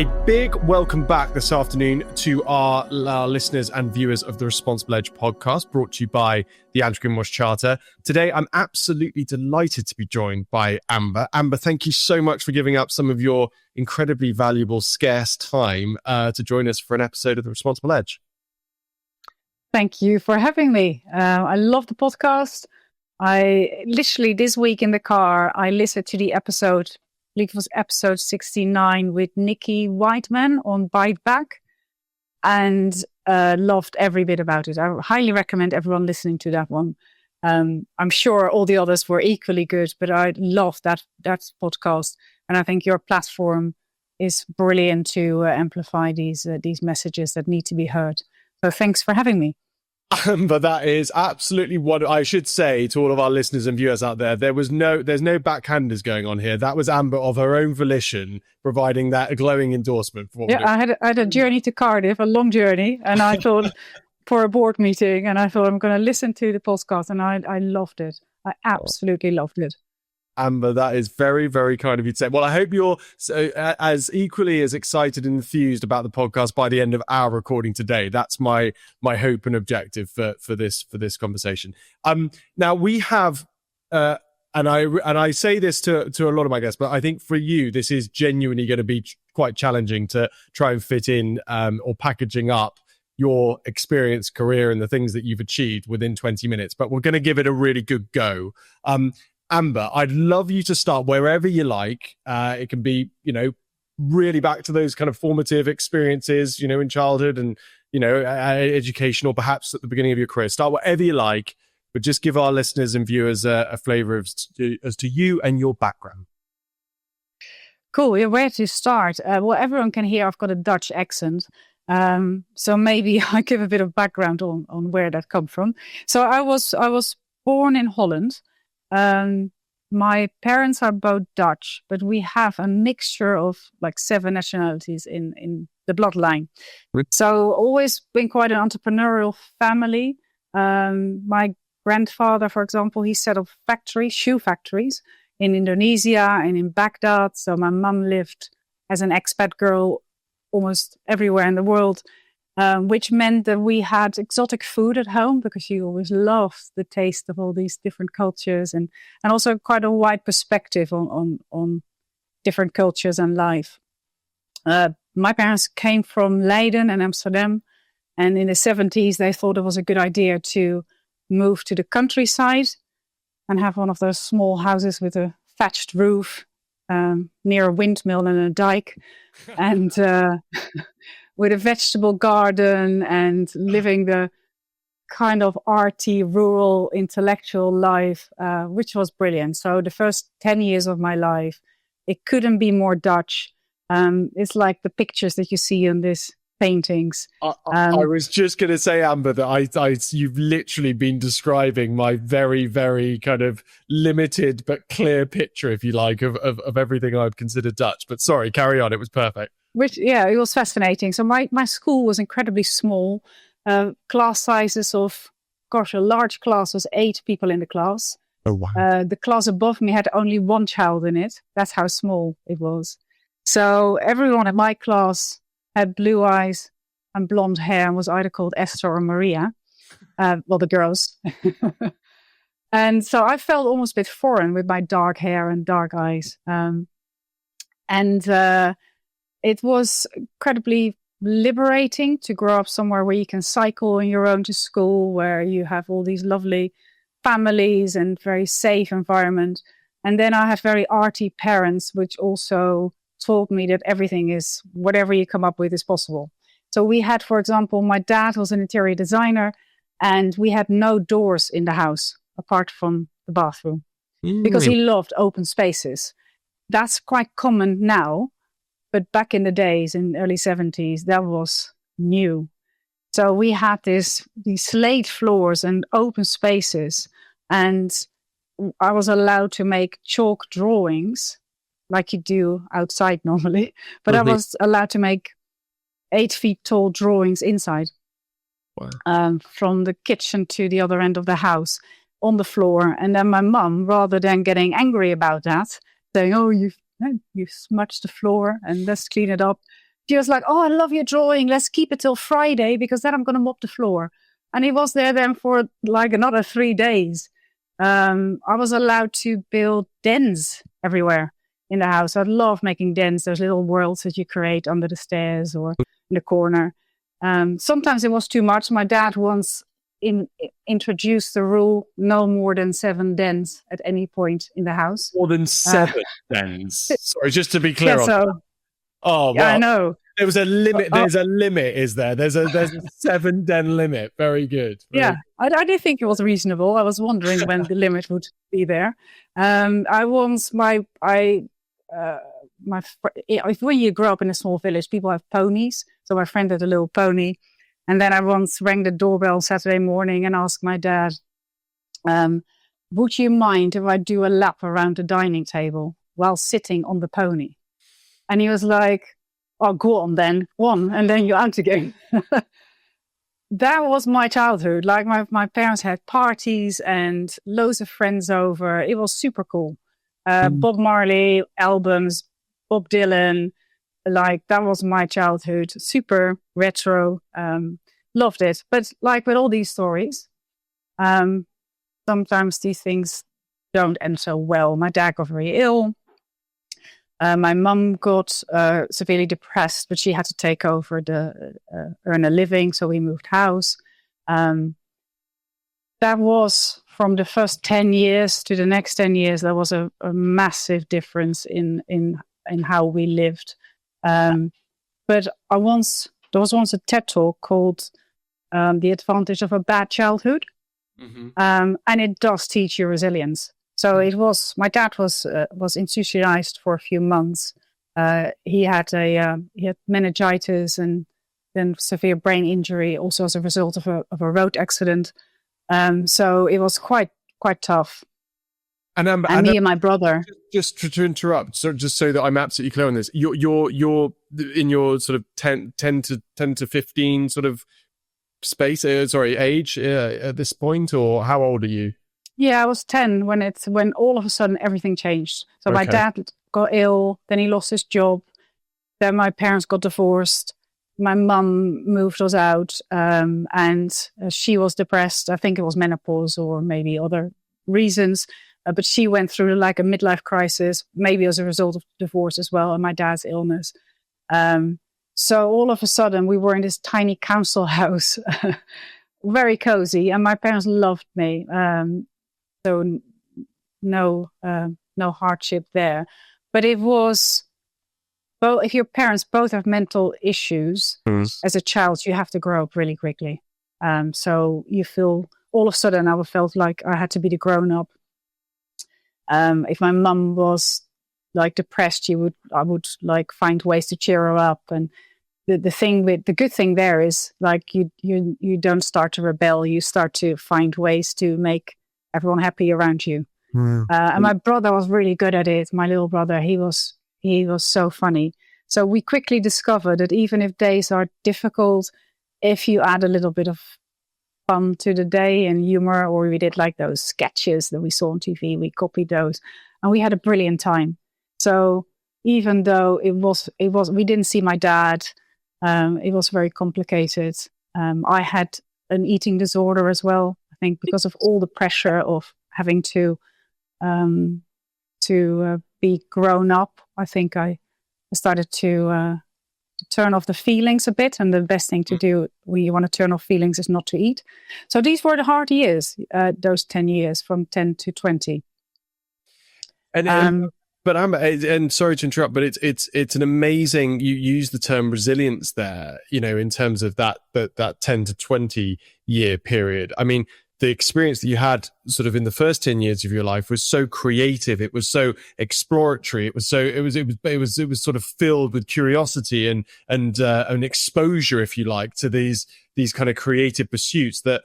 A big welcome back this afternoon to our listeners and viewers of the Responsible Edge podcast, brought to you by the Anti-Greenwash Charter. Today, I'm absolutely delighted to be joined by Amber. Amber, thank you so much for giving up some of your incredibly valuable, scarce time to join us for an episode of the Responsible Edge. Thank you for having me. I love the podcast. I literally this week in the car, I listened to the episode, I believe it was episode 69 with Nikki Whiteman on Bite Back, and loved every bit about it. I highly recommend everyone listening to that one. I'm sure all the others were equally good, but I loved that podcast. And I think your platform is brilliant to amplify these messages that need to be heard. So thanks for having me. But that is absolutely what I should say to all of our listeners and viewers out there. There's no backhanders going on here. That was Amber of her own volition, providing that glowing endorsement. For I had a journey to Cardiff, a long journey, and I thought for a board meeting, and I thought I'm going to listen to the podcast, and I loved it. I absolutely loved it. Amber, that is very, very kind of you to say. Well, I hope you're as equally as excited and enthused about the podcast by the end of our recording today. That's my hope and objective for this conversation. Now we have, and I say this to a lot of my guests, but I think for you this is genuinely going to be quite challenging to try and fit in or packaging up your experience, career, and the things that you've achieved within 20 minutes. But we're going to give it a really good go. Amber, I'd love you to start wherever you like. It can be, really back to those kind of formative experiences, in childhood and, education, or perhaps at the beginning of your career. Start wherever you like, but just give our listeners and viewers a flavor as to you and your background. Cool. Yeah, where to start? Well, everyone can hear I've got a Dutch accent. So maybe I give a bit of background on where that come from. So I was born in Holland. My parents are both Dutch, but we have a mixture of like 7 nationalities in the bloodline. So always been quite an entrepreneurial family. My grandfather, for example, he set up shoe factories in Indonesia and in Baghdad. So my mum lived as an expat girl almost everywhere in the world. Which meant that we had exotic food at home because she always loved the taste of all these different cultures and also quite a wide perspective on different cultures and life. My parents came from Leiden and Amsterdam, and in the 70s they thought it was a good idea to move to the countryside and have one of those small houses with a thatched roof near a windmill and a dike. And with a vegetable garden and living the kind of arty, rural, intellectual life, which was brilliant. So the first 10 years of my life, it couldn't be more Dutch. It's like the pictures that you see in these paintings. I was just going to say, Amber, that you've literally been describing my very, very kind of limited but clear picture, if you like, of everything I'd consider Dutch. But sorry, carry on. It was perfect. It was fascinating. So my school was incredibly small. Class sizes of, a large class was 8 people in the class. Oh, wow. The class above me had only 1 child in it. That's how small it was. So everyone in my class had blue eyes and blonde hair and was either called Esther or Maria. The girls. And so I felt almost a bit foreign with my dark hair and dark eyes. It was incredibly liberating to grow up somewhere where you can cycle on your own to school, where you have all these lovely families and very safe environment. And then I had very arty parents, which also told me that everything is, whatever you come up with is possible. So we had, for example, my dad was an interior designer, and we had no doors in the house apart from the bathroom because he loved open spaces. That's quite common now. But back in the days, in the early 70s, that was new. So we had these slate floors and open spaces. And I was allowed to make chalk drawings like you do outside normally. But I was allowed to make 8 feet tall drawings inside. Wow. From the kitchen to the other end of the house on the floor. And then my mum, rather than getting angry about that, saying, "Oh, you've smudged the floor and let's clean it up," She was like, "Oh, I love your drawing. Let's keep it till Friday because then I'm going to mop the floor." And he was there then for like another 3 days. I was allowed to build dens everywhere in the house. I love making dens, those little worlds that you create under the stairs or in the corner. Sometimes it was too much. My dad once introduced the rule no more than 7 dens at any point in the house. More than 7 dens. Sorry, just to be clear Yeah, on so that. Oh, yeah, well, I know. there was a limit. There's a limit, is there? There's a 7 den limit. Very good. Yeah, I did think it was reasonable. I was wondering when the limit would be there. I once when you grow up in a small village, people have ponies. So my friend had a little pony, and then I once rang the doorbell Saturday morning and asked my dad, "Would you mind if I do a lap around the dining table while sitting on the pony?" And he was like, "Oh, go on then, one, and then you're out again." That was my childhood. Like my parents had parties and loads of friends over. It was super cool. Bob Marley albums, Bob Dylan, like that was my childhood. Super retro. Loved it. But like with all these stories, sometimes these things don't end so well. My dad got very ill. My mum got severely depressed, but she had to take over earn a living, so we moved house. That was from the first 10 years to the next 10 years. There was a massive difference in how we lived. But there was once a TED talk called "The Advantage of a Bad Childhood," and it does teach you resilience. So my dad was institutionalized for a few months. He had meningitis and then severe brain injury, also as a result of a road accident. So it was quite tough. And me and my brother. Just to interrupt, so just so that I'm absolutely clear on this, you're in your sort of 10 to 15 sort of space, age at this point, or how old are you? Yeah, I was 10 when all of a sudden everything changed. So my dad got ill, then he lost his job, then my parents got divorced. My mum moved us out, and she was depressed. I think it was menopause or maybe other reasons, but she went through like a midlife crisis, maybe as a result of divorce as well, and my dad's illness. So all of a sudden we were in this tiny council house, very cozy, and my parents loved me. So no hardship there. But it was, well, if your parents both have mental issues, as a child, you have to grow up really quickly. So you feel, all of a sudden, I felt like I had to be the grown up. If my mum was like depressed, I would like find ways to cheer her up. And the good thing there is like you don't start to rebel. You start to find ways to make everyone happy around you. And my brother was really good at it. My little brother, he was so funny. So we quickly discovered that even if days are difficult, if you add a little bit of fun to the day and humor, or we did like those sketches that we saw on TV, we copied those, and we had a brilliant time. So even though it was, we didn't see my dad. It was very complicated. I had an eating disorder as well. I think because of all the pressure of having to be grown up, I think I started to turn off the feelings a bit. And the best thing to do when you want to turn off feelings is not to eat. So these were the hard years, those 10 years from 10 to 20. But and sorry to interrupt, but it's an amazing, you use the term resilience there, in terms of that 10 to 20 year period. I mean, the experience that you had sort of in the first 10 years of your life was so creative. It was so exploratory. It was sort of filled with curiosity and an exposure, if you like, to these kind of creative pursuits, that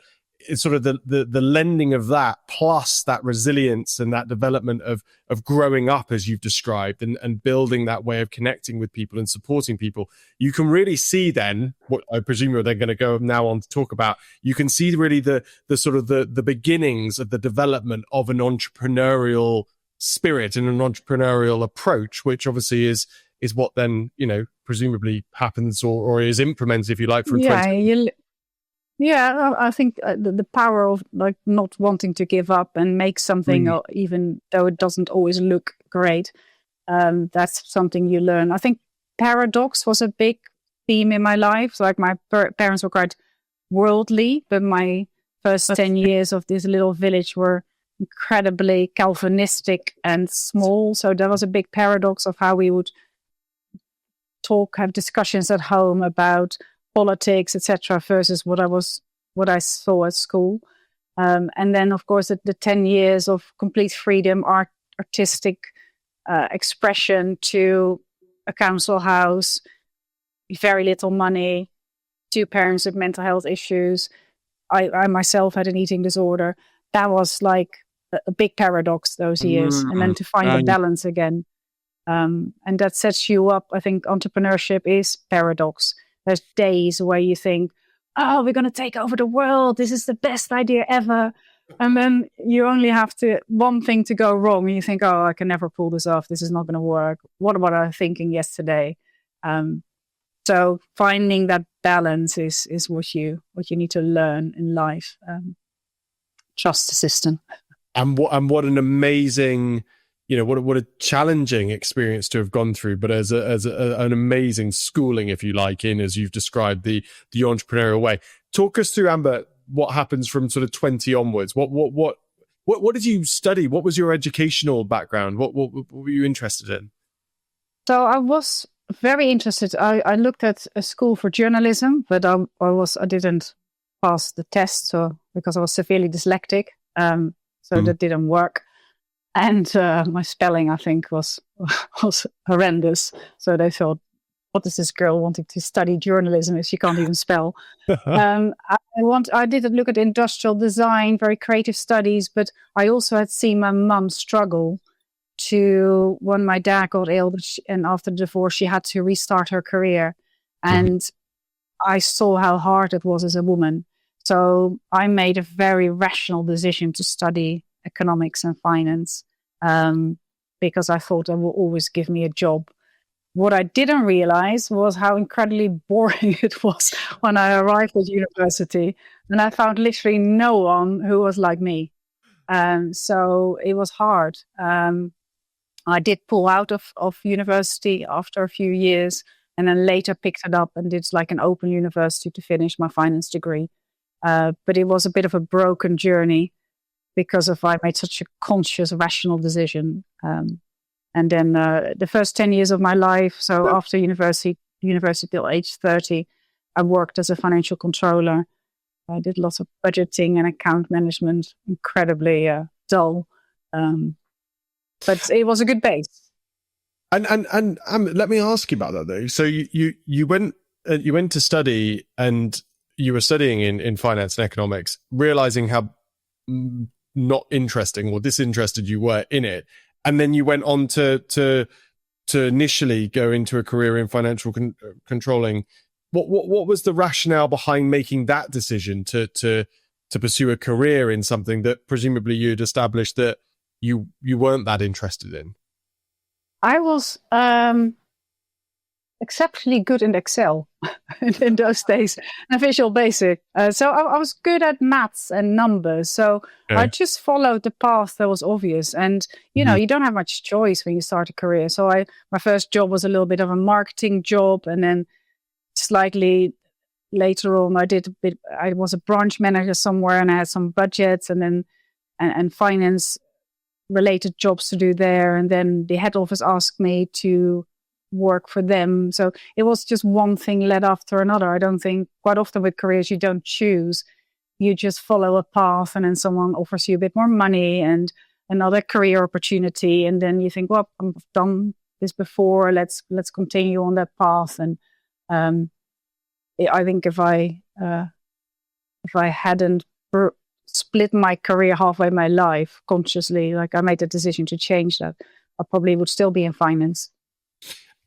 it's sort of the lending of that plus that resilience and that development of growing up, as you've described, and building that way of connecting with people and supporting people. You can really see then what I presume they're going to go now on to talk about. You can see really the sort of the beginnings of the development of an entrepreneurial spirit and an entrepreneurial approach, which obviously is what then, presumably happens or is implemented, if you like, from Yeah, 20. I think the power of like not wanting to give up and make something, even though it doesn't always look great, that's something you learn. I think paradox was a big theme in my life. So like my parents were quite worldly, but my first 10 years of this little village were incredibly Calvinistic and small. So there was a big paradox of how we would have discussions at home about politics, etc., versus what I saw at school. And then, of course, the 10 years of complete freedom, artistic expression to a council house, very little money, 2 parents with mental health issues. I myself had an eating disorder. That was like a big paradox those years. And then to find the balance again. And that sets you up. I think entrepreneurship is paradox. There's days where you think, oh, we're going to take over the world. This is the best idea ever. And then you only have one thing to go wrong. And you think, oh, I can never pull this off. This is not going to work. What was I thinking yesterday? So finding that balance is what you need to learn in life. Trust the system. And what an amazing, what a challenging experience to have gone through, but as an amazing schooling, if you like, in, as you've described, the entrepreneurial way. Talk us through, Amber, what happens from sort of 20 onwards. What did you study? What was your educational background? What were you interested in? So I was very interested. I looked at a school for journalism, but I didn't pass the test, so because I was severely dyslexic, so that didn't work. And my spelling, I think, was horrendous. So they thought, what is this girl wanting to study journalism if she can't even spell? I did look at industrial design, very creative studies, but I also had seen my mum struggle when my dad got ill, and after the divorce, she had to restart her career. And I saw how hard it was as a woman. So I made a very rational decision to study economics and finance, because I thought it will always give me a job. What I didn't realize was how incredibly boring it was when I arrived at university, and I found literally no one who was like me. So it was hard. I did pull out of university after a few years, and then later picked it up and did like an open university to finish my finance degree. But it was a bit of a broken journey, because I made such a conscious, rational decision. And then the first 10 years of my life, so after university till age 30, I worked as a financial controller. I did lots of budgeting and account management, incredibly dull. But it was a good base. And let me ask you about that though. So you went to study, and you were studying in finance and economics, realizing how not interesting or disinterested you were in it, and then you went on to initially go into a career in financial controlling. What was the rationale behind making that decision to pursue a career in something that presumably you'd established that you weren't that interested in? I was exceptionally good in Excel in those days, and Visual Basic. So I was good at maths and numbers. So I just followed the path that was obvious. And, you don't have much choice when you start a career. So my first job was a little bit of a marketing job. And then slightly later on, I was a branch manager somewhere, and I had some budgets and then and finance related jobs to do there. And then the head office asked me to work for them. So it was just one thing led after another. I don't think quite often with careers you don't choose. You just follow a path, and then someone offers you a bit more money and another career opportunity. And then you think, well, I've done this before. Let's continue on that path. And I think if I hadn't split my career halfway my life consciously, like I made the decision to change that, I probably would still be in finance.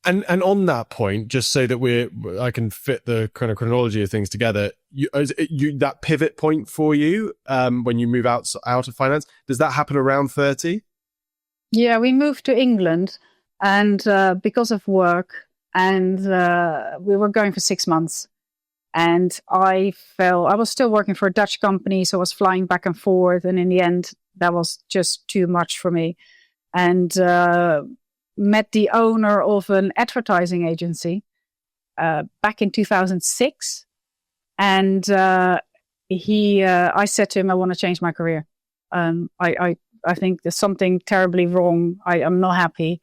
And on that point, just so that I can fit the kind of chronology of things together, that pivot point for you when you move out of finance, does that happen around 30? Yeah, we moved to England, and because of work, and we were going for 6 months. And I was still working for a Dutch company, so I was flying back and forth. And in the end, that was just too much for me. And met the owner of an advertising agency back in 2006. And I said to him, I want to change my career. I think there's something terribly wrong. I am not happy.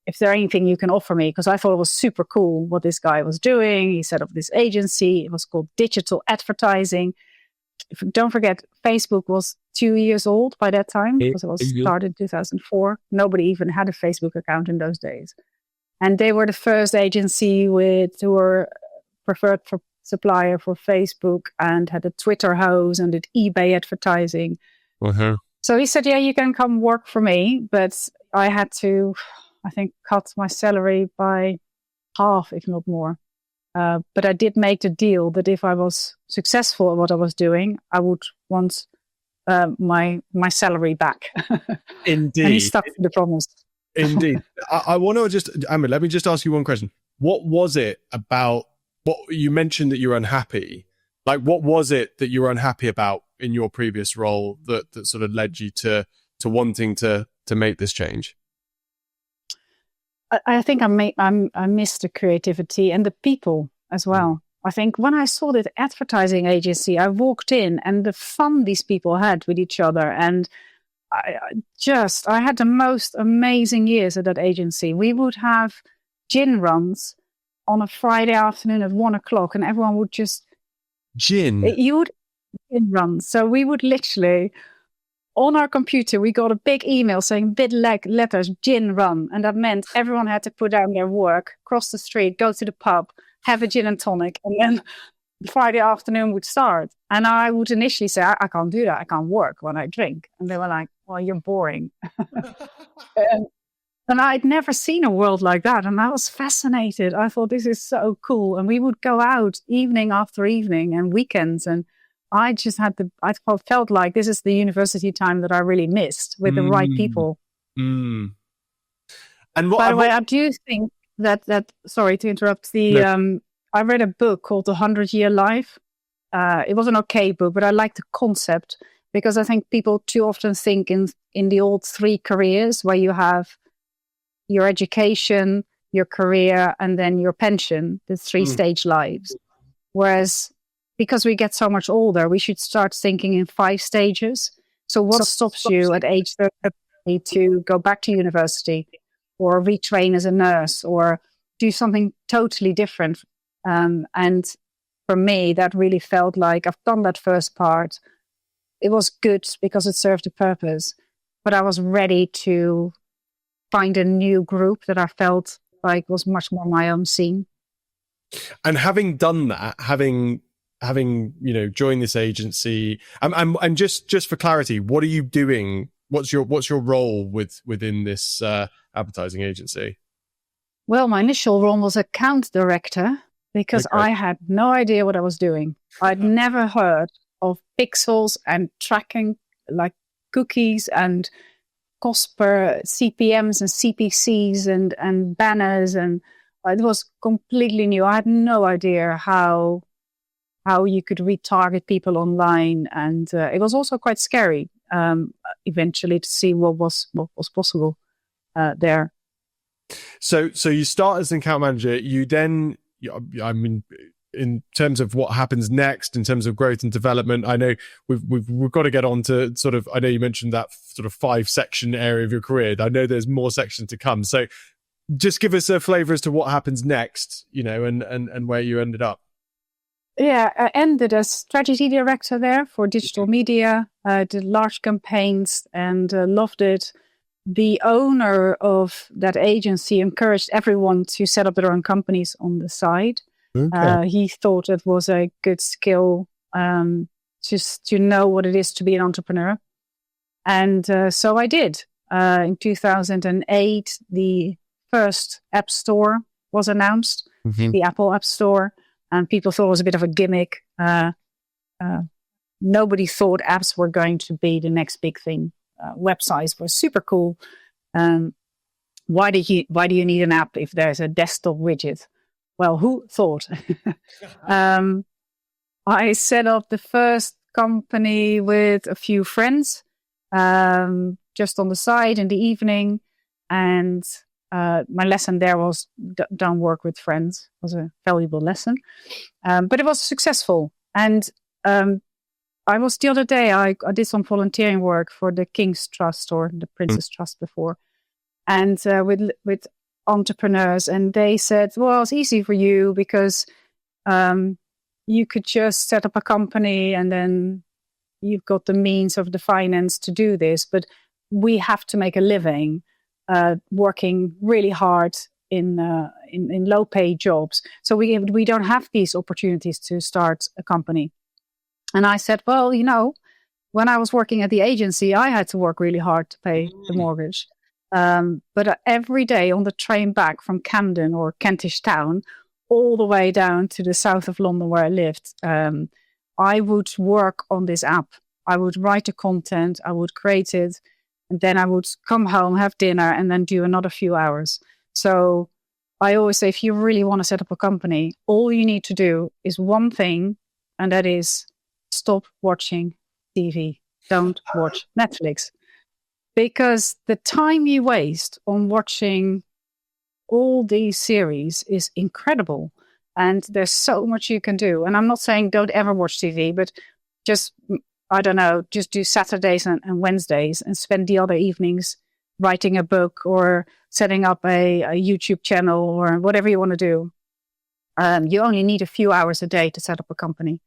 If there's anything you can offer me, because I thought it was super cool what this guy was doing. He set up this agency. It was called digital advertising. Don't forget, Facebook was 2 years old by that time, because it was started in 2004. Nobody even had a Facebook account in those days. And they were the first agency who were preferred for supplier for Facebook, and had a Twitter house and did eBay advertising. Uh-huh. So he said, yeah, you can come work for me. But I had to, I think, cut my salary by half, if not more. But I did make the deal that if I was successful at what I was doing, I would want my salary back. Indeed. And he stuck to the promise. Indeed. I want to just, Amber, let me just ask you one question. What was it about, what you mentioned that you were unhappy? Like, what was it that you were unhappy about in your previous role that sort of led you to wanting to make this change? I think I missed the creativity and the people as well. I think when I saw that advertising agency, I walked in and the fun these people had with each other. And I had the most amazing years at that agency. We would have gin runs on a Friday afternoon at 1:00, and everyone would just... Gin runs. So we would literally... On our computer, we got a big email saying big letters, gin run. And that meant everyone had to put down their work, cross the street, go to the pub, have a gin and tonic. And then the Friday afternoon would start. And I would initially say, I can't do that. I can't work when I drink. And they were like, well, you're boring. and I'd never seen a world like that. And I was fascinated. I thought, this is so cool. And we would go out evening after evening and weekends, and I just felt like this is the university time that I really missed with the right people. And by the way, I do think that sorry to interrupt, I read a book called The 100-Year Life. It was an okay book, but I like the concept, because I think people too often think in the old 3 careers, where you have your education, your career, and then your pension, the 3-stage lives. Whereas, because we get so much older, we should start thinking in 5 stages. So what stops you at age 30 to go back to university, or retrain as a nurse, or do something totally different? And for me, that really felt like I've done that first part. It was good because it served a purpose, but I was ready to find a new group that I felt like was much more my own scene. And having done that, having joined this agency, and just for clarity, what are you doing? What's your role within this advertising agency? Well, my initial role was account director, because I had no idea what I was doing. I'd never heard of pixels and tracking, like cookies and cost per CPMs and CPCs and banners, and it was completely new. I had no idea how you could retarget people online, and it was also quite scary eventually to see what was possible there. So you start as an account manager. You then, I mean, in terms of what happens next, in terms of growth and development, I know we've got to get on to sort of, I know you mentioned that sort of 5-section area of your career. I know there's more sections to come. So just give us a flavor as to what happens next, and where you ended up. Yeah, I ended as strategy director there for digital media. I did large campaigns and loved it. The owner of that agency encouraged everyone to set up their own companies on the side. Okay. He thought it was a good skill just to know what it is to be an entrepreneur. And so I did. In 2008, the first App Store was announced, the Apple App Store. And people thought it was a bit of a gimmick. Nobody thought apps were going to be the next big thing. Websites were super cool. why do you need an app if there's a desktop widget? Well, who thought? I set up the first company with a few friends, just on the side in the evening. And my lesson there was don't work with friends. It was a valuable lesson. But it was successful. And I was the other day, I did some volunteering work for the King's Trust or the Princess Trust before. And with entrepreneurs. And they said, well, it's easy for you because you could just set up a company and then you've got the means of the finance to do this. But we have to make a living working really hard in low paid jobs. So we don't have these opportunities to start a company. And I said, well, when I was working at the agency, I had to work really hard to pay the mortgage. But every day on the train back from Camden or Kentish Town, all the way down to the south of London where I lived, I would work on this app. I would write the content, I would create it, and then I would come home, have dinner, and then do another few hours. So I always say, if you really want to set up a company, all you need to do is one thing, and that is stop watching TV. Don't watch Netflix. Because the time you waste on watching all these series is incredible. And there's so much you can do. And I'm not saying don't ever watch TV, but just, I don't know, just do Saturdays and Wednesdays and spend the other evenings writing a book or setting up a YouTube channel or whatever you want to do. You only need a few hours a day to set up a company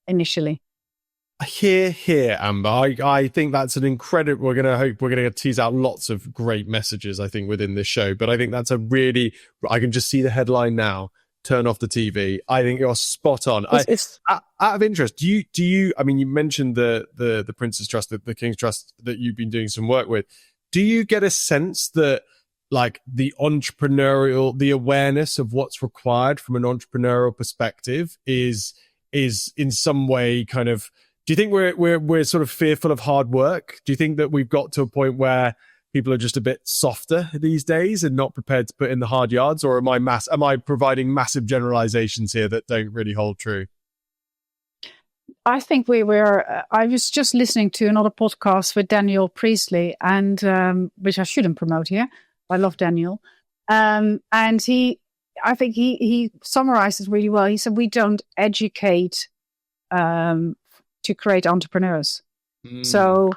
initially. Here, Amber. I think that's an incredible. We're going to tease out lots of great messages, I think, within this show. But I think that's I can just see the headline now. Turn off the TV. I think you're spot on. Out of interest, do you? I mean, you mentioned the Princess Trust, the King's Trust that you've been doing some work with. Do you get a sense that like the awareness of what's required from an entrepreneurial perspective is in some way kind of? Do you think we're sort of fearful of hard work? Do you think that we've got to a point where people are just a bit softer these days and not prepared to put in the hard yards? Or am I providing massive generalizations here that don't really hold true? I think I was just listening to another podcast with Daniel Priestley, and which I shouldn't promote here. I love Daniel. And I think he summarizes really well. He said, we don't educate to create entrepreneurs. So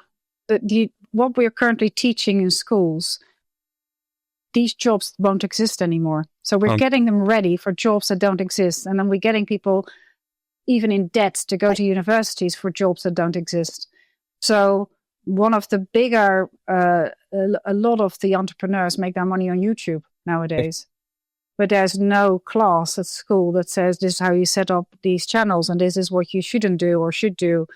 what we're currently teaching in schools, these jobs won't exist anymore. So we're getting them ready for jobs that don't exist. And then we're getting people even in debt to go to universities for jobs that don't exist. So one of the bigger, a lot of the entrepreneurs make their money on YouTube nowadays. But there's no class at school that says this is how you set up these channels and this is what you shouldn't do or should do.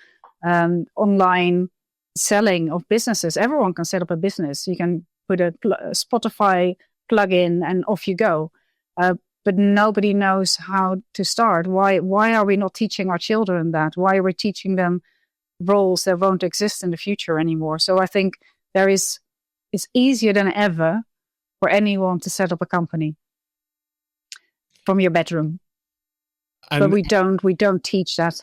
Online selling of businesses. Everyone can set up a business. You can put a Spotify plug-in and off you go. But nobody knows how to start. Why are we not teaching our children that? Why are we teaching them roles that won't exist in the future anymore? So I think it's easier than ever for anyone to set up a company from your bedroom. But we don't teach that.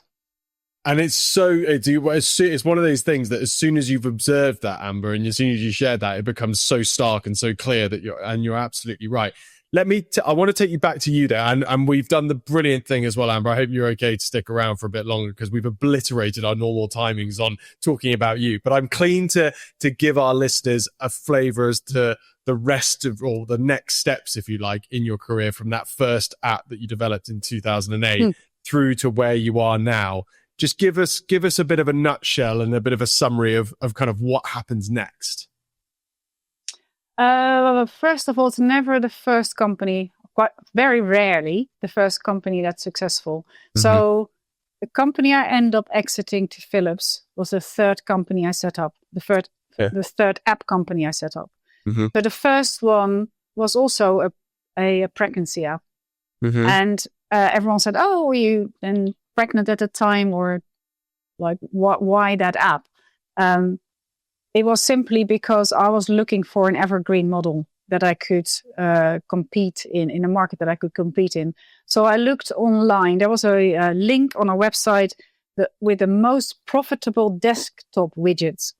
And it's one of those things that as soon as you've observed that, Amber, and as soon as you share that, it becomes so stark and so clear that you're absolutely right. I want to take you back to you there, and we've done the brilliant thing as well, Amber. I hope you're okay to stick around for a bit longer because we've obliterated our normal timings on talking about you. But I'm keen to give our listeners a flavor as to the rest of all the next steps, if you like, in your career from that first app that you developed in 2008 through to where you are now. Just give us a bit of a nutshell and a bit of a summary of kind of what happens next. First of all, it's never the first company, quite very rarely the first company that's successful. Mm-hmm. So the company I end up exiting to Philips was the third company I set up, the third app company I set up. Mm-hmm. But the first one was also a pregnancy app. Mm-hmm. And everyone said, oh, were you then pregnant at the time, or like why that app? It was simply because I was looking for an evergreen model. that I could compete in a market that I could compete in. So I looked online. There was a link on a website with the most profitable desktop widgets.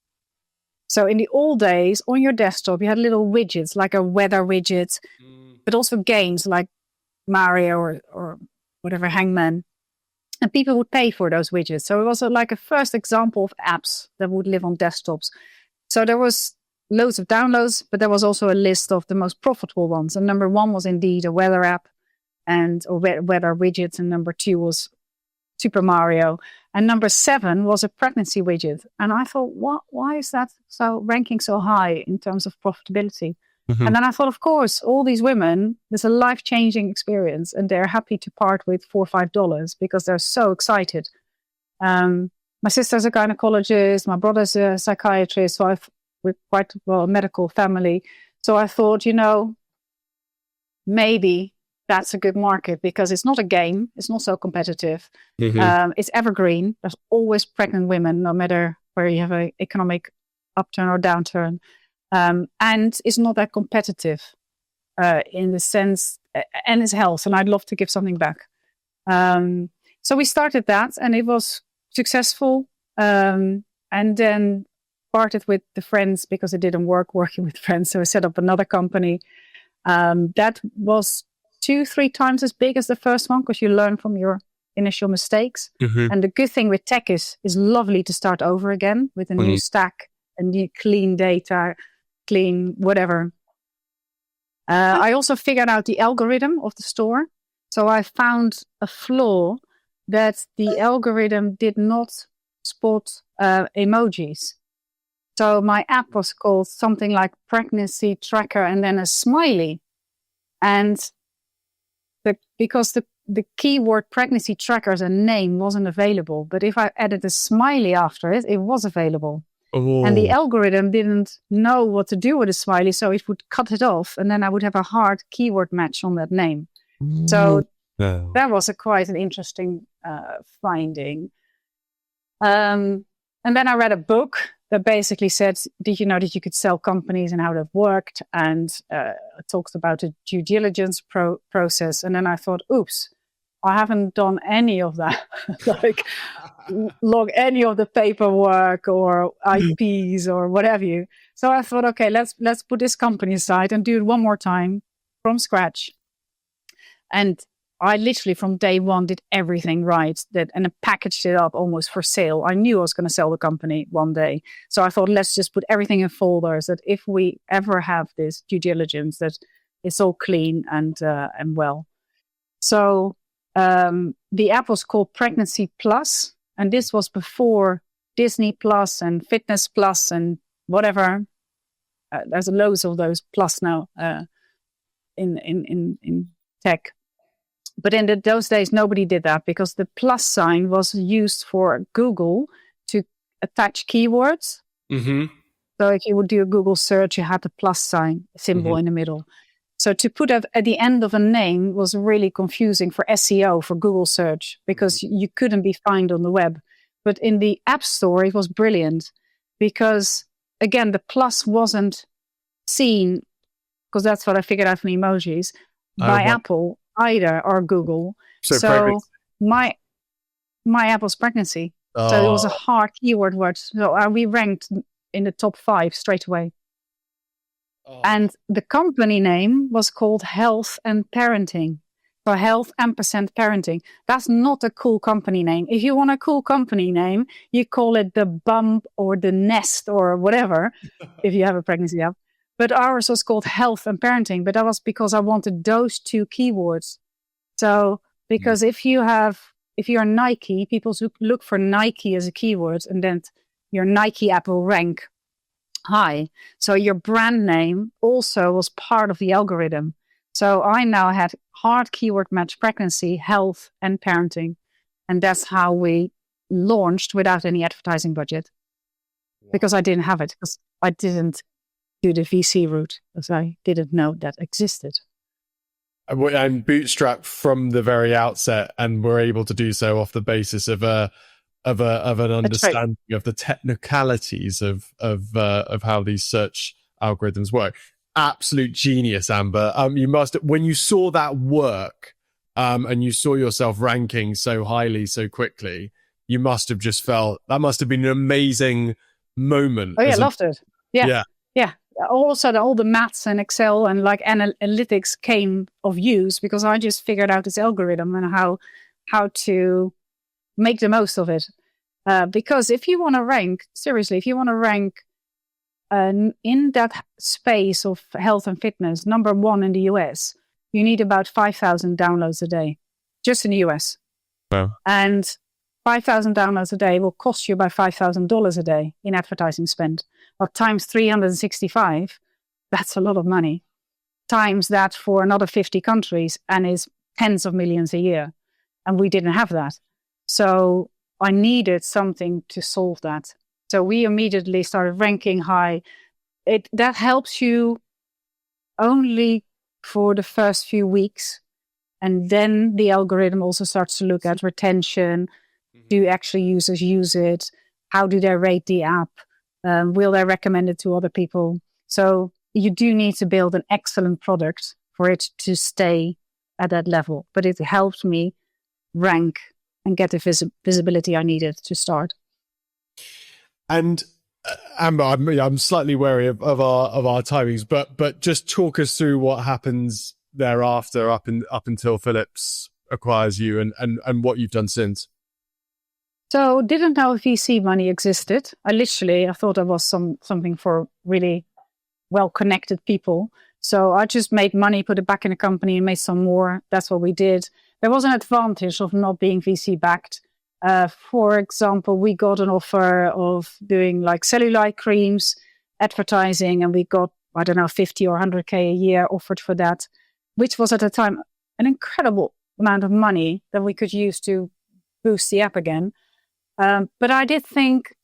So in the old days, on your desktop, you had little widgets like a weather widget, but also games like Mario or whatever, Hangman. And people would pay for those widgets. So it was like a first example of apps that would live on desktops. So there was loads of downloads, but there was also a list of the most profitable ones. And number 1 was indeed a weather app or weather widget. And number 2 was Super Mario. And number 7 was a pregnancy widget. And I thought, why is that ranking so high in terms of profitability? Mm-hmm. And then I thought, of course, all these women, there's a life-changing experience and they're happy to part with $4 or $5 because they're so excited. My sister's a gynecologist, my brother's a psychiatrist, so we're quite a medical family. So I thought, maybe that's a good market because it's not a game. It's not so competitive. Mm-hmm. It's evergreen. There's always pregnant women, no matter where you have an economic upturn or downturn. And it's not that competitive in the sense, and it's health, and I'd love to give something back. So we started that, and it was successful. And then parted with the friends because it didn't work working with friends. So I set up another company that was 2-3 times as big as the first one because you learn from your initial mistakes. Mm-hmm. And the good thing with tech is lovely to start over again with a new stack, a new clean data, clean whatever. I also figured out the algorithm of the store. So I found a flaw that the algorithm did not spot emojis. So my app was called something like pregnancy tracker and then a smiley. And because the keyword pregnancy tracker as a name wasn't available, but if I added a smiley after it, it was available. Oh. And the algorithm didn't know what to do with a smiley, so it would cut it off, and then I would have a hard keyword match on that name. So that was quite an interesting finding. And then I read a book that basically said, did you know that you could sell companies and how that worked? And it talks about the due diligence process. And then I thought, oops, I haven't done any of that, like log any of the paperwork or IPs or whatever you. So I thought, okay, let's put this company aside and do it one more time from scratch. And I literally from day one did everything right and I packaged it up almost for sale. I knew I was going to sell the company one day. So I thought, let's just put everything in folders that if we ever have this due diligence, that it's all clean and well. So the app was called Pregnancy Plus, and this was before Disney Plus and Fitness Plus and whatever. There's loads of those plus now in tech. But in those days, nobody did that because the plus sign was used for Google to attach keywords. Mm-hmm. So if you would do a Google search, you had the plus sign symbol in the middle. So to put that at the end of a name was really confusing for SEO, for Google search, because you couldn't be found on the web. But in the App Store, it was brilliant because, again, the plus wasn't seen, because that's what I figured out from emojis, by Apple either or Google. So my app was pregnancy. Oh. So it was a hard keyword word. So we ranked in the top 5 straight away. Oh. And the company name was called Health and Parenting. So Health ampersand Parenting. That's not a cool company name. If you want a cool company name, you call it the Bump or the Nest or whatever, if you have a pregnancy app. But ours was called Health and Parenting. But that was because I wanted those 2 keywords. So because if you're Nike, people look for Nike as a keyword, and then your Nike app will rank high. So your brand name also was part of the algorithm. So I now had hard keyword match pregnancy, health, and parenting. And that's how we launched without any advertising budget. Because I didn't have it, because I didn't do the VC route, because I didn't know that existed. And bootstrapped from the very outset, and were able to do so off the basis of an understanding of the technicalities of how these search algorithms work. absolute genius, Amber. You must, when you saw that work, and you saw yourself ranking so highly so quickly, you must have just felt that must have been an amazing moment. Oh yeah, loved it. Yeah. All of a sudden, all the maths and Excel and like analytics came of use because I just figured out this algorithm and how to make the most of it. Because if you want to rank, seriously, if you want to rank in that space of health and fitness, number one in the US, you need about 5,000 downloads a day, just in the US. Wow. And 5,000 downloads a day will cost you about $5,000 a day in advertising spend. Well, times 365, that's a lot of money. Times that for another 50 countries and is tens of millions a year. And we didn't have that. So I needed something to solve that. So we immediately started ranking high. That helps you only for the first few weeks. And then the algorithm also starts to look at retention. Do actually users use it? How do they rate the app? Will they recommend it to other people? So you do need to build an excellent product for it to stay at that level. But it helped me rank and get the visibility I needed to start. And Amber, I'm slightly wary of our timings, but just talk us through what happens thereafter up until Philips acquires you and what you've done since. So didn't know VC money existed. I thought it was something for really well-connected people. So I just made money, put it back in the company and made some more. That's what we did. There was an advantage of not being VC backed. For example, we got an offer of doing like cellulite creams, advertising, and we got, 50 or 100K a year offered for that, which was at the time an incredible amount of money that we could use to boost the app again. But I did think,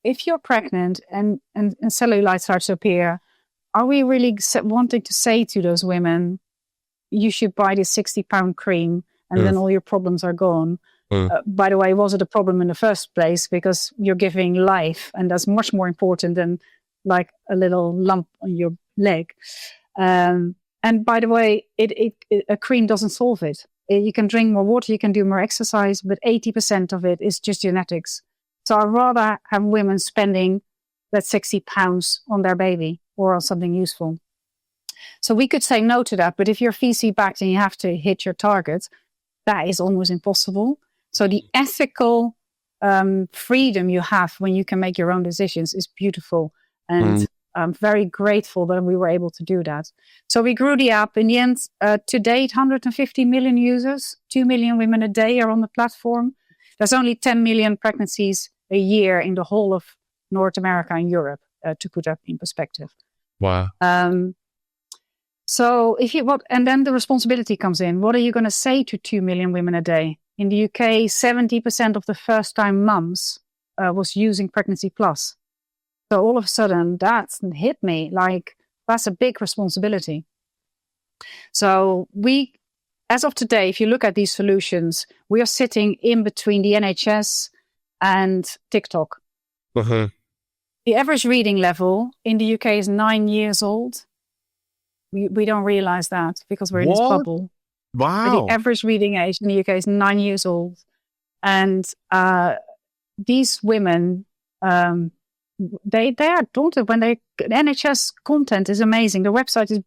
if you're pregnant and cellulite starts to appear, are we really wanting to say to those women, you should buy this 60-pound cream and then all your problems are gone? By the way, was it a problem in the first place? Because you're giving life, and that's much more important than like a little lump on your leg. And by the way, a cream doesn't solve it. You can drink more water, you can do more exercise, but 80% of it is just genetics. So I'd rather have women spending that 60 pounds on their baby or on something useful. So we could say no to that, but if you're VC backed and you have to hit your target, that is almost impossible. So the ethical freedom you have when you can make your own decisions is beautiful. And I'm very grateful that we were able to do that. So we grew the app. In the end, to date, 150 million users, 2 million women a day are on the platform. There's only 10 million pregnancies a year in the whole of North America and Europe, to put that in perspective. Wow. So and then the responsibility comes in. What are you going to say to 2 million women a day? In the UK, 70% of the first-time mums was using Pregnancy Plus. So all of a sudden, that hit me like that's a big responsibility. So as of today, if you look at these solutions, we are sitting in between the NHS and TikTok. Uh-huh. The average reading level in the UK is 9 years old. We don't realize that because we're in this bubble. Wow. But the average reading age in the UK is 9 years old. And these women, they are daunted when the NHS content is amazing. The website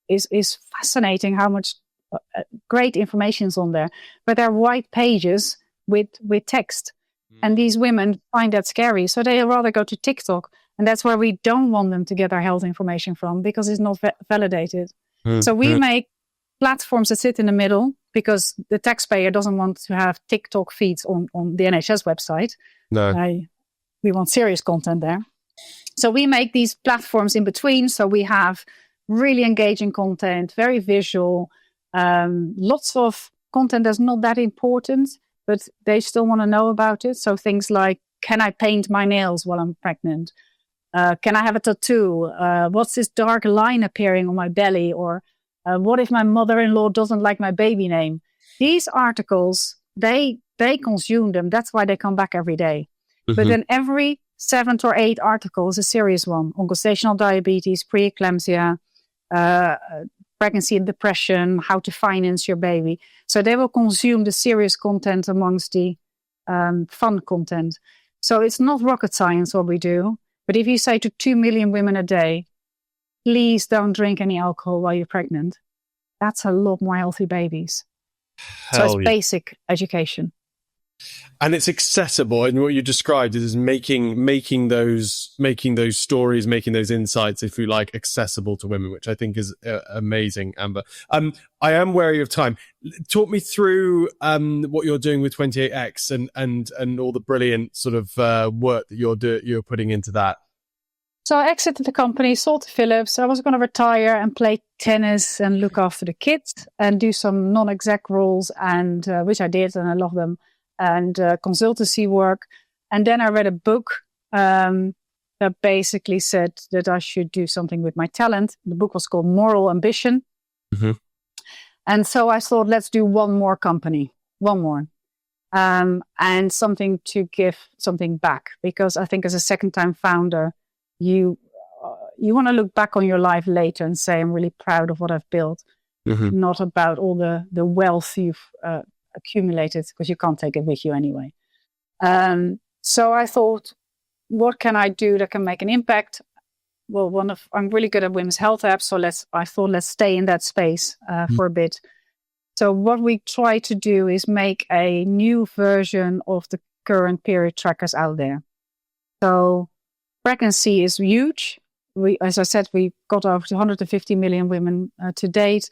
is fascinating how much great information is on there. But they're white pages with text. And these women find that scary. So they rather go to TikTok. And that's where we don't want them to get their health information from because it's not validated. So we make platforms that sit in the middle because the taxpayer doesn't want to have TikTok feeds on the NHS website. No. We want serious content there. So we make these platforms in between. So we have really engaging content, very visual, lots of content that's not that important, but they still want to know about it. So things like, can I paint my nails while I'm pregnant? Can I have a tattoo? What's this dark line appearing on my belly? Or what if my mother-in-law doesn't like my baby name? These articles, they consume them. That's why they come back every day. Mm-hmm. But then every 7 or 8 articles, a serious one, on gestational diabetes, preeclampsia, pregnancy and depression, how to finance your baby. So they will consume the serious content amongst the fun content. So it's not rocket science what we do. But if you say to 2 million women a day, please don't drink any alcohol while you're pregnant, that's a lot more healthy babies. So it's basic education. And it's accessible. And what you described is making those stories, making those insights, if you like, accessible to women, which I think is amazing, Amber. I am wary of time. Talk me through what you're doing with 28X and all the brilliant sort of work that you're putting into that. So I exited the company, sold to Philips. I was going to retire and play tennis and look after the kids and do some non-exec roles, and which I did, and I love them, and consultancy work. And then I read a book that basically said that I should do something with my talent. The book was called Moral Ambition. Mm-hmm. And so I thought, let's do one more company, one more. And something to give something back, because I think as a second-time founder, you want to look back on your life later and say, I'm really proud of what I've built, mm-hmm. not about all the wealth you've accumulated, because you can't take it with you anyway. So I thought, what can I do that can make an impact? Well, I'm really good at women's health apps, so let's stay in that space for a bit. So what we try to do is make a new version of the current period trackers out there. So pregnancy is huge. As I said, we got over to 150 million women to date.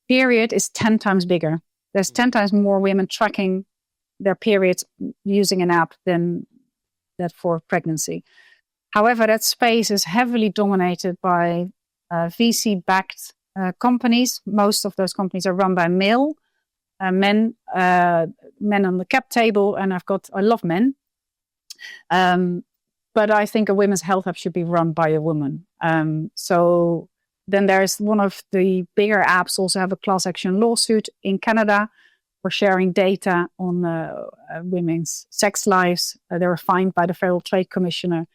Period is 10 times bigger. There's 10 times more women tracking their periods using an app than that for pregnancy. However, that space is heavily dominated by VC-backed companies. Most of those companies are run by male men on the cap table, and I love men. But I think a women's health app should be run by a woman. So then there's one of the bigger apps also have a class action lawsuit in Canada for sharing data on women's sex lives. They were fined by the Federal Trade Commissioner.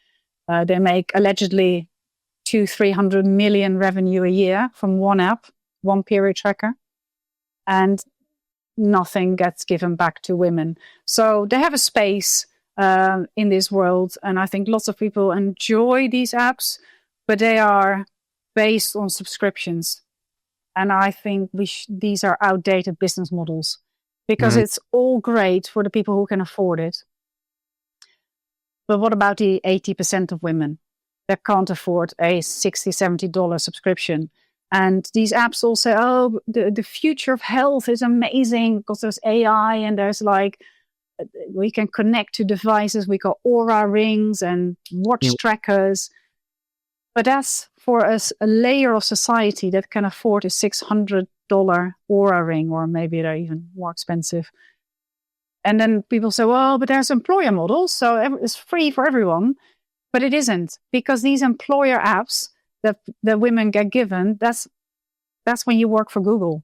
They make allegedly 200-300 million revenue a year from one app, one period tracker, and nothing gets given back to women. So they have a space in this world, and I think lots of people enjoy these apps, but they are based on subscriptions, and I think these are outdated business models, because mm-hmm. it's all great for the people who can afford it, but what about the 80% of women that can't afford a $60-$70 subscription? And these apps all say, oh, the future of health is amazing because there's AI and there's we can connect to devices. We got Aura rings and watch trackers. But that's for us, a layer of society that can afford a $600 Aura ring, or maybe they're even more expensive. And then people say, well, but there's employer models, so it's free for everyone. But it isn't, because these employer apps that women get given, that's when you work for Google.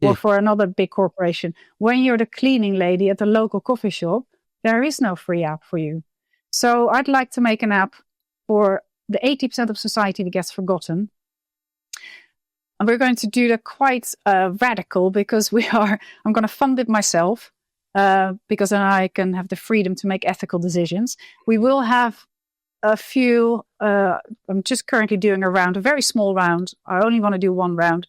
Or for another big corporation. When you're the cleaning lady at the local coffee shop, there is no free app for you. So I'd like to make an app for the 80% of society that gets forgotten. And we're going to do that quite radical, because I'm going to fund it myself, because then I can have the freedom to make ethical decisions. We will have a few, I'm just currently doing a very small round. I only want to do one round,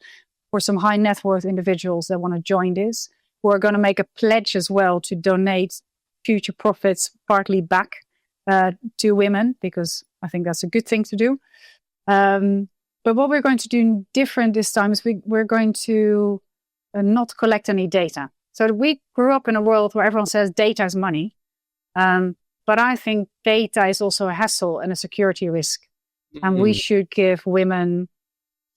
for some high net worth individuals that want to join this, who are going to make a pledge as well to donate future profits partly back to women, because I think that's a good thing to do. But what we're going to do different this time is we're going to not collect any data. So we grew up in a world where everyone says data is money. But I think data is also a hassle and a security risk. Mm-hmm. And we should give women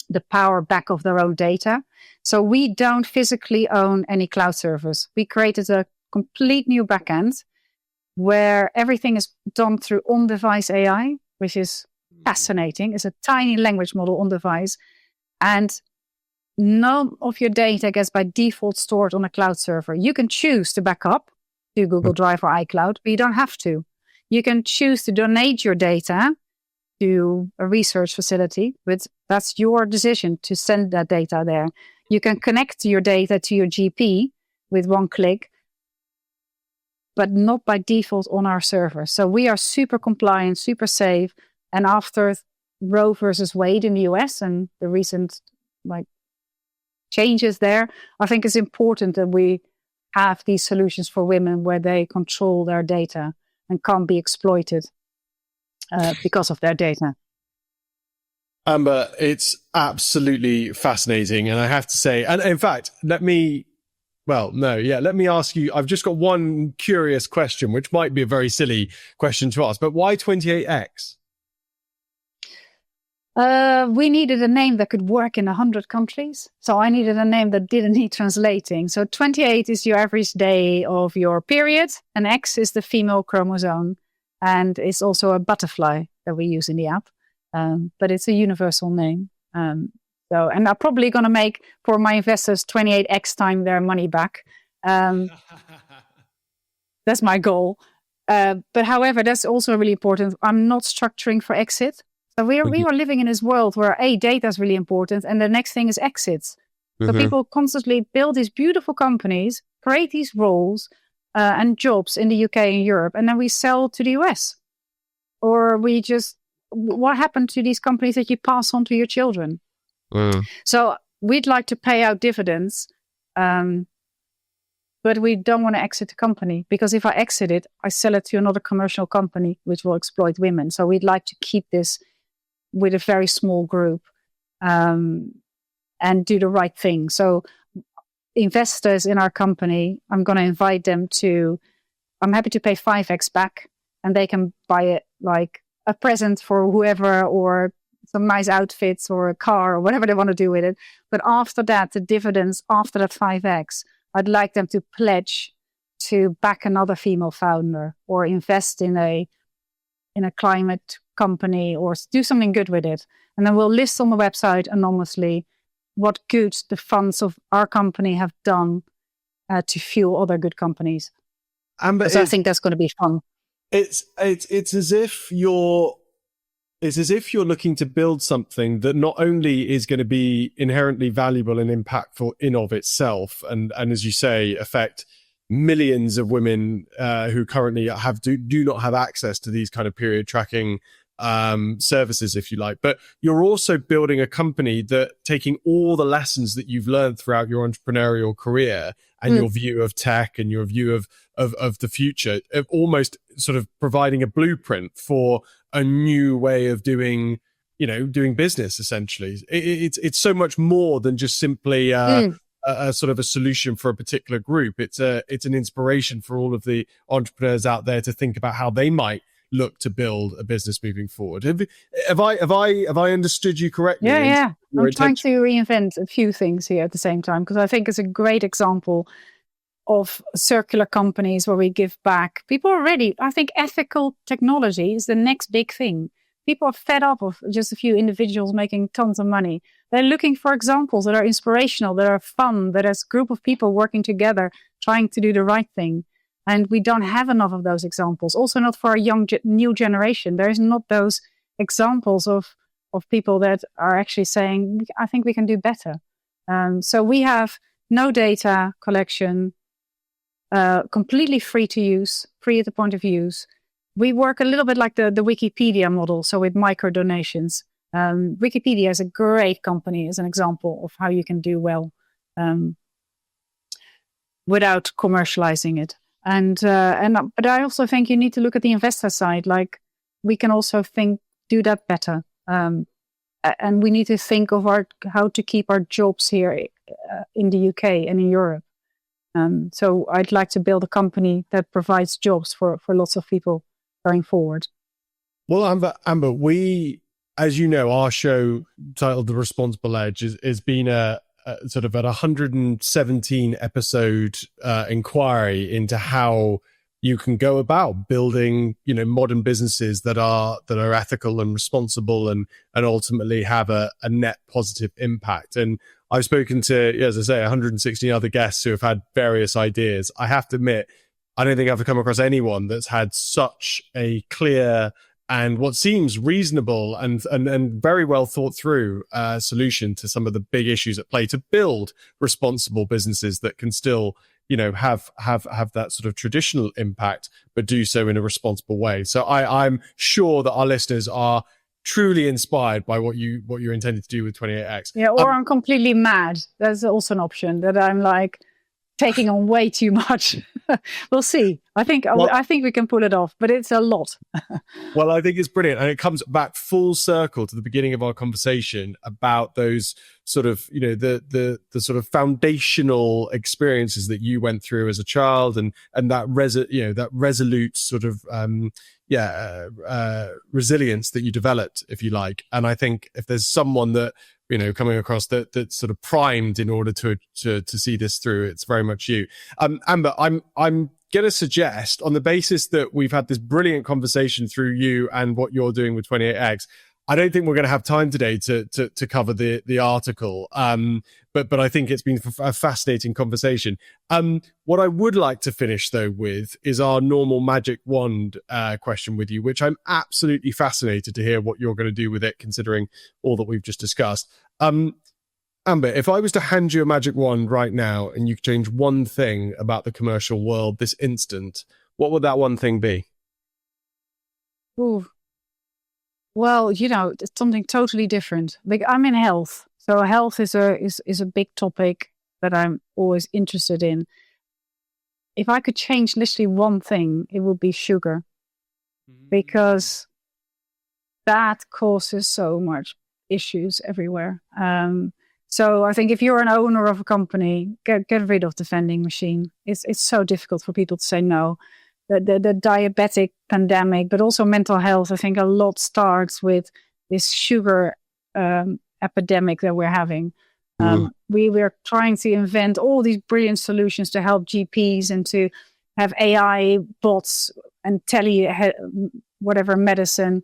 the power back of their own data. So we don't physically own any cloud servers. We created a complete new backend where everything is done through on-device AI, which is fascinating. It's a tiny language model on device. And none of your data gets by default stored on a cloud server. You can choose to back up to Google Drive or iCloud, but you don't have to. You can choose to donate your data to a research facility, but that's your decision to send that data there. You can connect your data to your GP with one click, but not by default on our server. So we are super compliant, super safe. And after Roe versus Wade in the US and the recent changes there, I think it's important that we have these solutions for women where they control their data and can't be exploited because of their data. Amber, it's absolutely fascinating. And I have to say, and in fact, let me ask you, I've just got one curious question, which might be a very silly question to ask, but why 28X? We needed a name that could work in 100 countries. So I needed a name that didn't need translating. So 28 is your average day of your period, and X is the female chromosome. And it's also a butterfly that we use in the app. But it's a universal name. And I'm probably going to make, for my investors, 28X time their money back. That's my goal. But however, that's also really important. I'm not structuring for exit. So we are living in this world where data is really important, and the next thing is exits. So people constantly build these beautiful companies, create these roles and jobs in the UK and Europe, and then we sell to the US. Or what happened to these companies that you pass on to your children? So we'd like to pay out dividends, but we don't want to exit the company, because if I exit it, I sell it to another commercial company, which will exploit women. So we'd like to keep this with a very small group and do the right thing. So investors in our company, I'm going to invite them I'm happy to pay 5X back, and they can buy it like a present for whoever, or some nice outfits or a car or whatever they want to do with it. But after that, the dividends after that 5X, I'd like them to pledge to back another female founder, or invest in a climate company, or do something good with it. And then we'll list on the website anonymously what good the funds of our company have done to fuel other good companies. Amber, so I think that's going to be fun. It's as if you're looking to build something that not only is going to be inherently valuable and impactful in of itself, and as you say, affect millions of women who currently do not have access to these kind of period tracking services, if you like. But you're also building a company that, taking all the lessons that you've learned throughout your entrepreneurial career and your view of tech and your view of the future, of almost sort of providing a blueprint for a new way of doing business. Essentially, it's so much more than just simply a sort of a solution for a particular group. It's an inspiration for all of the entrepreneurs out there to think about how they might look to build a business moving forward. Have I understood you correctly? Yeah. I'm trying to reinvent a few things here at the same time, because I think it's a great example of circular companies where we give back. People are ready. I think ethical technology is the next big thing. People are fed up of just a few individuals making tons of money. They're looking for examples that are inspirational, that are fun, that is a group of people working together, trying to do the right thing. And we don't have enough of those examples. Also not for our new generation. There is not those examples of people that are actually saying, I think we can do better. So we have no data collection, completely free to use, free at the point of use. We work a little bit like the Wikipedia model, so with micro donations. Wikipedia is a great company as an example of how you can do well without commercializing it. But I also think you need to look at the investor side. Like, we can also do that better. And we need to think of how to keep our jobs here in the UK and in Europe. So I'd like to build a company that provides jobs for lots of people going forward. Well, Amber, we, as you know, our show titled The Responsible Edge has been a sort of an 117 episode inquiry into how you can go about building, modern businesses that are ethical and responsible and ultimately have a net positive impact. And I've spoken to, as I say, 116 other guests who have had various ideas. I have to admit, I don't think I've come across anyone that's had such a clear and what seems reasonable and very well thought through solution to some of the big issues at play to build responsible businesses that can still, have that sort of traditional impact, but do so in a responsible way. So I'm sure that our listeners are truly inspired by what you're intending to do with 28X. Yeah, or I'm completely mad. That's also an option, that I'm like taking on way too much. We'll see. I think we can pull it off, but it's a lot. Well, I think it's brilliant. And it comes back full circle to the beginning of our conversation about those sort of, the sort of foundational experiences that you went through as a child and that that resolute sort of, resilience that you developed, if you like. And I think if there's someone that, coming across that's sort of primed in order to see this through, it's very much you. Amber, I'm going to suggest, on the basis that we've had this brilliant conversation through you and what you're doing with 28X, I don't think we're going to have time today to cover the article. But I think it's been a fascinating conversation. What I would like to finish though with is our normal magic wand question with you, which I'm absolutely fascinated to hear what you're going to do with it, considering all that we've just discussed. Amber, if I was to hand you a magic wand right now and you could change one thing about the commercial world this instant, what would that one thing be? Ooh. Well, it's something totally different. Like, I'm in health. So health is a big topic that I'm always interested in. If I could change literally one thing, it would be sugar. Because that causes so much issues everywhere. So I think if you're an owner of a company, get rid of the vending machine. It's so difficult for people to say no. The diabetic pandemic, but also mental health. I think a lot starts with this sugar epidemic that we're having. We were trying to invent all these brilliant solutions to help GPs and to have AI bots and whatever medicine,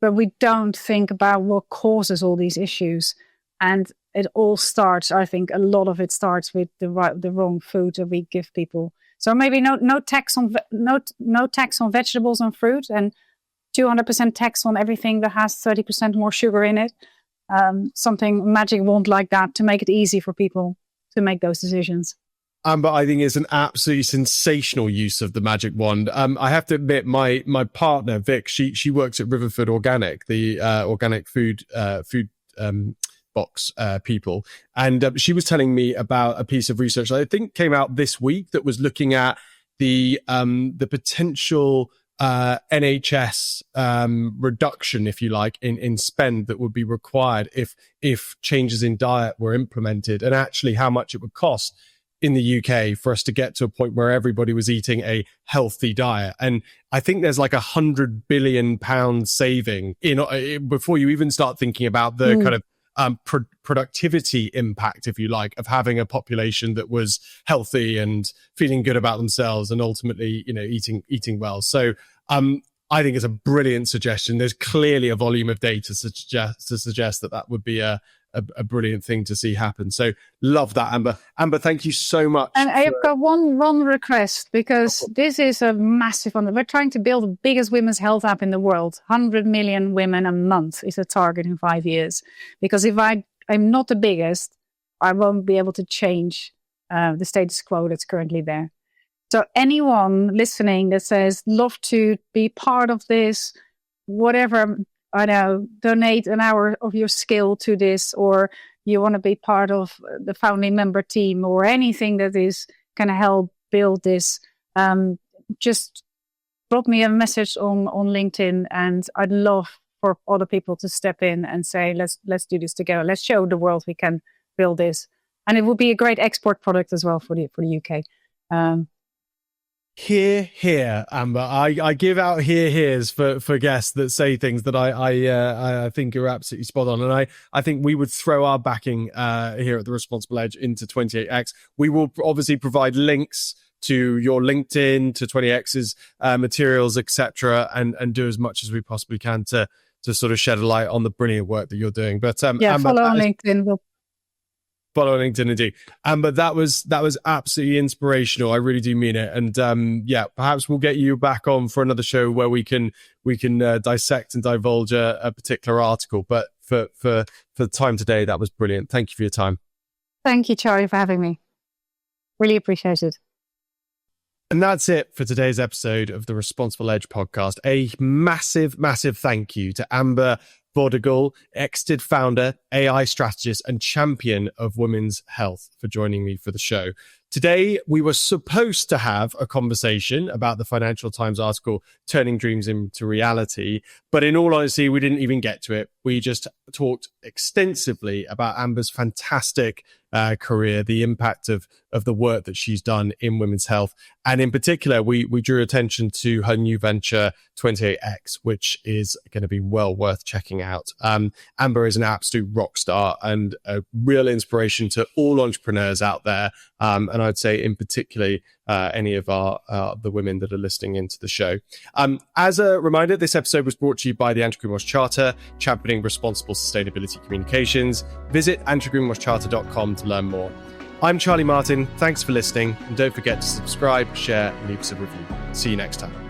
but we don't think about what causes all these issues. And it all starts, I think, a lot of it starts with the wrong food that we give people. So maybe no tax on vegetables and fruit, and 200% tax on everything that has 30% more sugar in it. Something magic wand like that to make it easy for people to make those decisions. But I think it's an absolutely sensational use of the magic wand. I have to admit, my partner Vic, she works at Riverford Organic, the organic food box people, and she was telling me about a piece of research that I think came out this week that was looking at the potential NHS reduction, if you like, in spend that would be required if changes in diet were implemented, and actually how much it would cost in the UK for us to get to a point where everybody was eating a healthy diet. And I think there's like £100 billion saving before you even start thinking about the kind of productivity impact, if you like, of having a population that was healthy and feeling good about themselves and ultimately, eating well. So I think it's a brilliant suggestion. There's clearly a volume of data to suggest that would be a brilliant thing to see happen. So love that, Amber. Amber, thank you so much. And I've got one request, because this is a massive one. We're trying to build the biggest women's health app in the world. 100 million women a month is a target in 5 years. Because if I'm not the biggest, I won't be able to change the status quo that's currently there. So anyone listening that says, love to be part of this, whatever, I know, donate an hour of your skill to this, or you want to be part of the founding member team, or anything that is going to help build this, just drop me a message on LinkedIn, and I'd love for other people to step in and say, let's do this together. Let's show the world we can build this. And it will be a great export product as well for the UK. Hear, Amber. I give out hears for guests that say things that I think are absolutely spot on. And I think we would throw our backing here at The Responsible Edge into 28X. We will obviously provide links to your LinkedIn, to 28X's materials, etc., and do as much as we possibly can to sort of shed a light on the brilliant work that you're doing. But Amber, follow on LinkedIn. follow on LinkedIn and do. But that was absolutely inspirational. I really do mean it. And perhaps we'll get you back on for another show where we can dissect and divulge a particular article. But for the time today, that was brilliant. Thank you for your time. Thank you, Charlie, for having me. Really appreciate it. And that's it for today's episode of the Responsible Edge podcast. A massive, massive thank you to Amber Vodegel, Exited founder, AI strategist, and champion of women's health, for joining me for the show. Today, we were supposed to have a conversation about the Financial Times article, Turning Dreams into Reality. But in all honesty, we didn't even get to it. We just talked extensively about Amber's fantastic career, the impact of the work that she's done in women's health. And in particular, we drew attention to her new venture, 28X, which is going to be well worth checking out. Amber is an absolute rock star and a real inspiration to all entrepreneurs out there. And I'd say in particular, any of the women that are listening into the show. As a reminder, this episode was brought to you by the Anti-Greenwash Charter, championing responsible sustainability communications. Visit antigreenwashcharter.com to learn more. I'm Charlie Martin. Thanks for listening. And don't forget to subscribe, share, and leave us a review. See you next time.